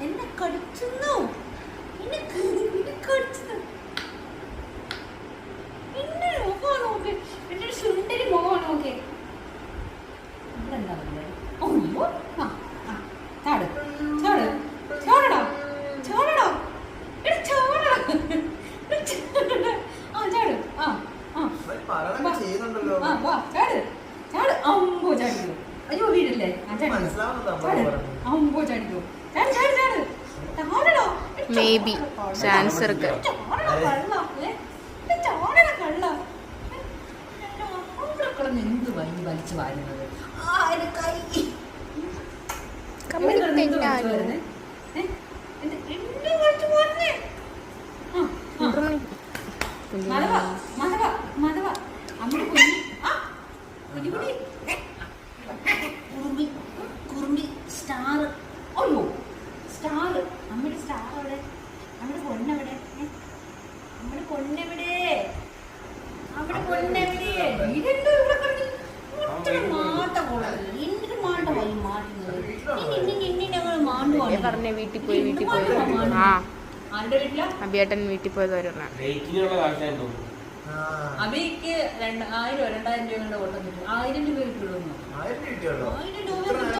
എന്നെ കടിച്ചു എന്റെ മുഖമാണ് നോക്ക്, എന്റെ ഒരു സുന്ദരി മുഖമാണ് നോക്കെ. ഇവിടെ എന്താ പറയുക? അയ്യോ ചാട് ചാട് ചാടടാ ചാടടാ എടാ ചാടടാ ആ ചാട് ആ വാ ചാട് ചാട് അമ്പോ ചാടിക്കോ. അയ്യോ വീടല്ലേ അമ്പോ ചാടിക്കോ. ചാട് ചാട് ചാട് ചാടടാ. മേ ബി ചാൻസർ ചാടടാ കള്ള. അവിടെ എന്ത് വൈകി വലിച്ചു വാരുന്നത്? ആ എന്റെ കൈ കുറുമ്പി സ്റ്റാർ. അയ്യോ സ്റ്റാർ. നമ്മുടെ സ്റ്റാർ എവിടെ? നമ്മുടെ പൊന്നെവിടെ? നമ്മുടെ പൊന്നെവിടെ? അവിടെ പൊന്നെവിടെ? ഇതെന്തോ ഇവിടെ കിടന്ന് മാട്ട പോലെ എന്തൊരു മാട്ട പോയി മാറ്റുന്നത്. പറഞ്ഞ വീട്ടിൽ പോയി ആ അബിയേട്ടൻ വീട്ടിൽ പോയത് വരണം. അബിക്ക് 2000 രൂപ കൊണ്ട് ഓട്ടം കിട്ടും. 1000 രൂപ കിട്ടുള്ളൂ.